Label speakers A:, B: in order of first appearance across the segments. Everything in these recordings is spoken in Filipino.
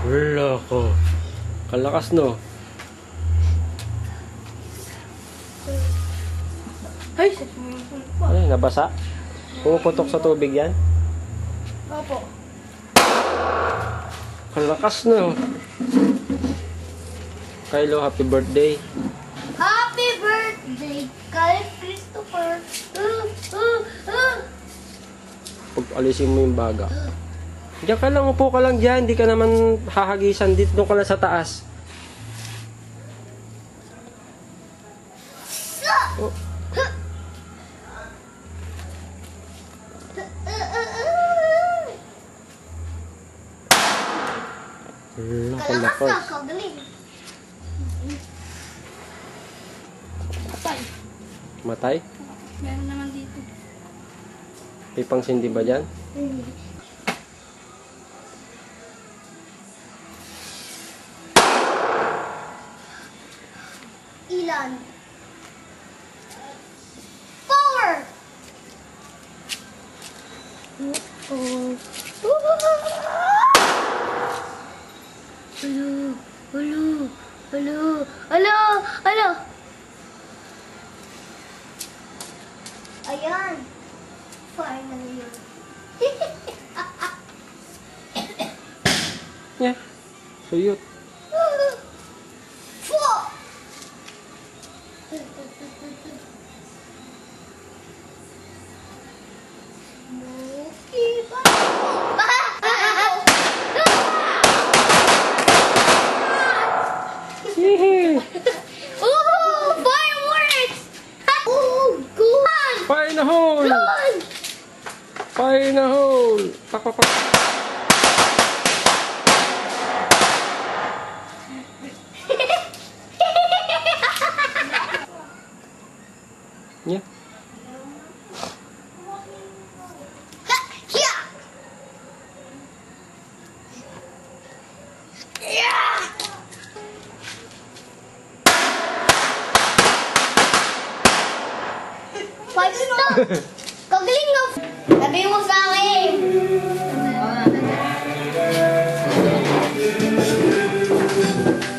A: Wala ko. Kalakas no.
B: Ay!
A: Ay, nabasa. Pumuputok sa tubig yan.
B: Opo.
A: Kalakas no. Kylo, happy birthday.
B: Happy birthday, kay Christopher.
A: Pag alisin mo yung baga. Diyan ka lang, upo ka lang dyan. Hindi ka naman hahagisan. Dito ka lang sa taas. Oh.
B: Kalakas na, kagaling. Patay.
A: Matay?
B: Meron naman dito.
A: May pangsindi ba dyan?
B: Ilan? Power! Hello! Ayan. Finally yun.
A: Yeah. Suyot.
B: Fo! Muki ba?
A: Yehey!
B: Ooh! Fireworks! Oh, good!
A: Fire in the hole!
B: Good!
A: Fire in the hole! Pak, pak, pak. Yeah.
B: Five star! Kagaling na! Sabi mo sa akin!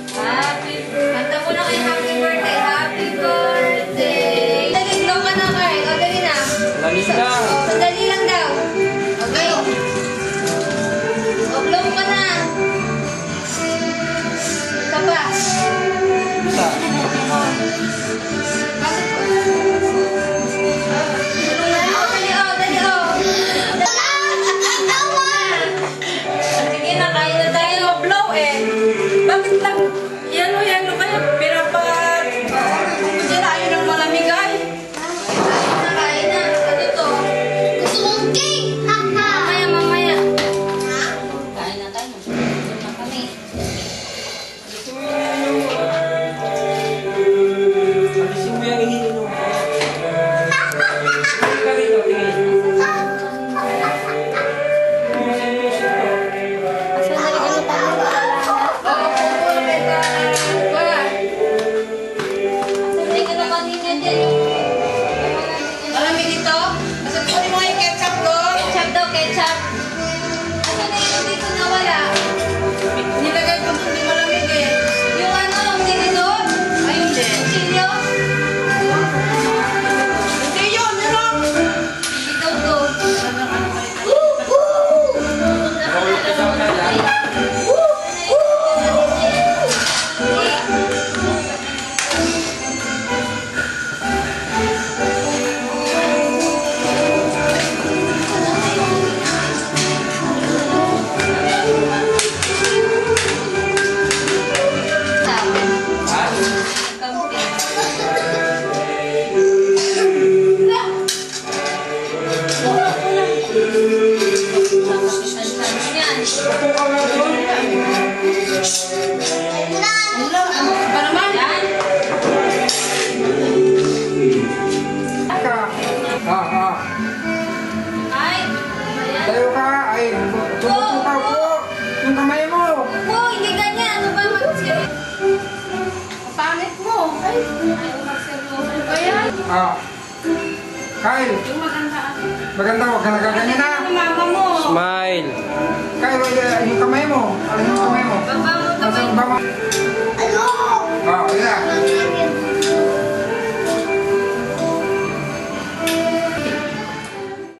C: Kanta mo na kay happy birthday, happy birthday. Dali, blow ka na, Carl. O, dali na.
A: Dali na.
C: O, sandali lang daw. Okay. O, blow ka na. Isa pa.
A: Isa.
C: Dali, o. Sige na, kain na tayo. Blow eh. Bakit lang? Yelo kaya pinapat. Hindi na ayaw ng malamigay. Kain na. Ano to?
B: Gusto mong cake! Haha!
C: Mamaya. Kain na tayo. Gutom na kami.
A: Alisin mo yung ihinin mo. Tingin ka rito, tingin.
C: Malamig ito? Asa kunin mo yung ketchup ko? Ketchup daw, ketchup. Asa na yung dito nawala? Nilagay ko doon, di malamig eh. Yung ano, hindi doon? Ay, hindi. Chilyo? Hindi yun, yun. Hindi daw doon. Para naman? Yan. Ay, ayan.
D: Tayo ka, ay, tumuto ka po. Yung kamay mo.
C: Po, hindi ganyan. Ano ba mag-seryoso? Pangit mo. Ay, mag-seryoso ba yan?
D: Kyle,
C: Yung maganda.
D: maganda, huwag ka nagaganyan na.
C: Ano mama mo?
A: Smile.
D: Kyle, yung kamay